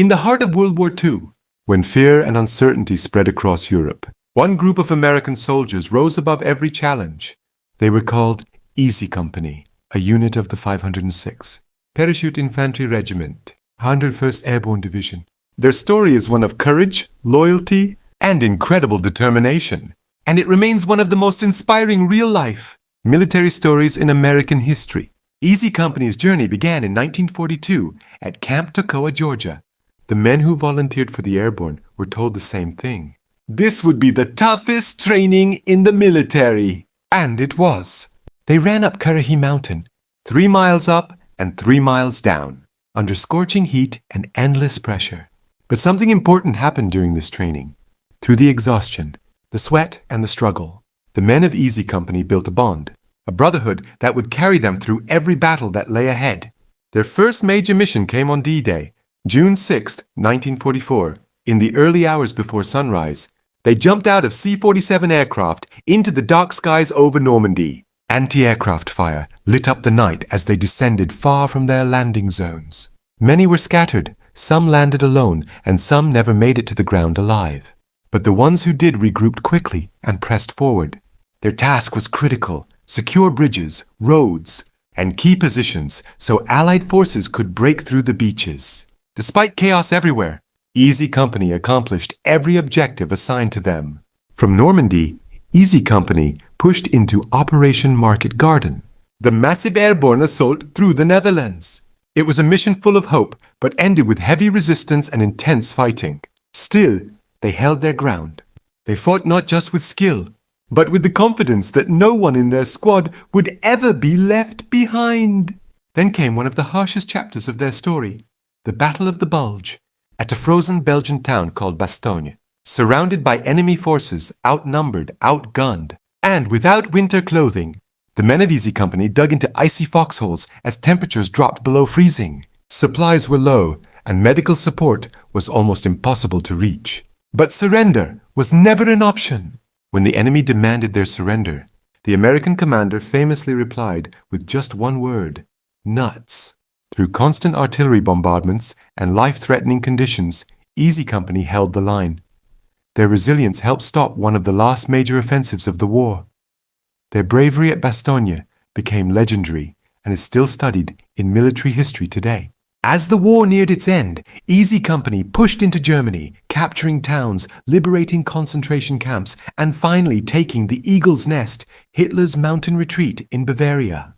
In the heart of World War II, when fear and uncertainty spread across Europe, one group of American soldiers rose above every challenge. They were called Easy Company, a unit of the 506th Parachute Infantry Regiment, 101st Airborne Division. Their story is one of courage, loyalty, and incredible determination, and it remains one of the most inspiring real-life military stories in American history. Easy Company's journey began in 1942 at Camp Toccoa, Georgia. The men who volunteered for the airborne were told the same thing. This would be the toughest training in the military. And it was. They ran up Currahee Mountain, 3 miles up and 3 miles down, under scorching heat and endless pressure. But something important happened during this training. Through the exhaustion, the sweat, and the struggle, the men of Easy Company built a bond, a brotherhood that would carry them through every battle that lay ahead. Their first major mission came on D-Day, June 6, 1944. In the early hours before sunrise, they jumped out of C-47 aircraft into the dark skies over Normandy. Anti-aircraft fire lit up the night as they descended far from their landing zones. Many were scattered, some landed alone, and some never made it to the ground alive. But the ones who did regrouped quickly and pressed forward. Their task was critical: secure bridges, roads, and key positions so Allied forces could break through the beaches. Despite chaos everywhere, Easy Company accomplished every objective assigned to them. From Normandy, Easy Company pushed into Operation Market Garden, the massive airborne assault through the Netherlands. It was a mission full of hope, but ended with heavy resistance and intense fighting. Still, they held their ground. They fought not just with skill, but with the confidence that no one in their squad would ever be left behind. Then came one of the harshest chapters of their story, the Battle of the Bulge, at a frozen Belgian town called Bastogne. Surrounded by enemy forces, outnumbered, outgunned, and without winter clothing, the men of Easy Company dug into icy foxholes as temperatures dropped below freezing. Supplies were low, and medical support was almost impossible to reach. But surrender was never an option. When the enemy demanded their surrender, the American commander famously replied with just one word: nuts. Through constant artillery bombardments and life-threatening conditions, Easy Company held the line. Their resilience helped stop one of the last major offensives of the war. Their bravery at Bastogne became legendary and is still studied in military history today. As the war neared its end, Easy Company pushed into Germany, capturing towns, liberating concentration camps, and finally taking the Eagle's Nest, Hitler's mountain retreat in Bavaria.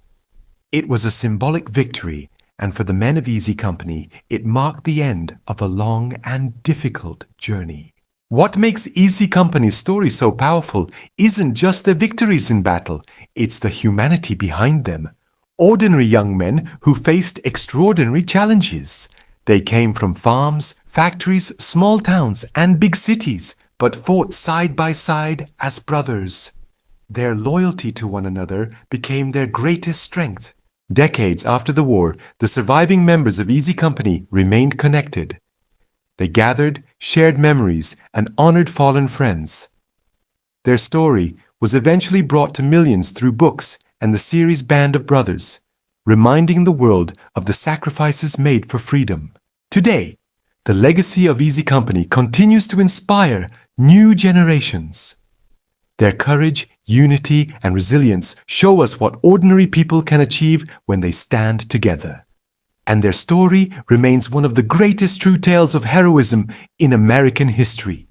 It was a symbolic victory, and for the men of Easy Company, it marked the end of a long and difficult journey. What makes Easy Company's story so powerful isn't just their victories in battle, it's the humanity behind them. Ordinary young men who faced extraordinary challenges. They came from farms, factories, small towns, and big cities, but fought side by side as brothers. Their loyalty to one another became their greatest strength. Decades after the war, the surviving members of Easy Company remained connected. They gathered, shared memories, and honored fallen friends. Their story was eventually brought to millions through books and the series Band of Brothers, reminding the world of the sacrifices made for freedom. Today, the legacy of Easy Company continues to inspire new generations. Their courage, unity, and resilience show us what ordinary people can achieve when they stand together. And their story remains one of the greatest true tales of heroism in American history.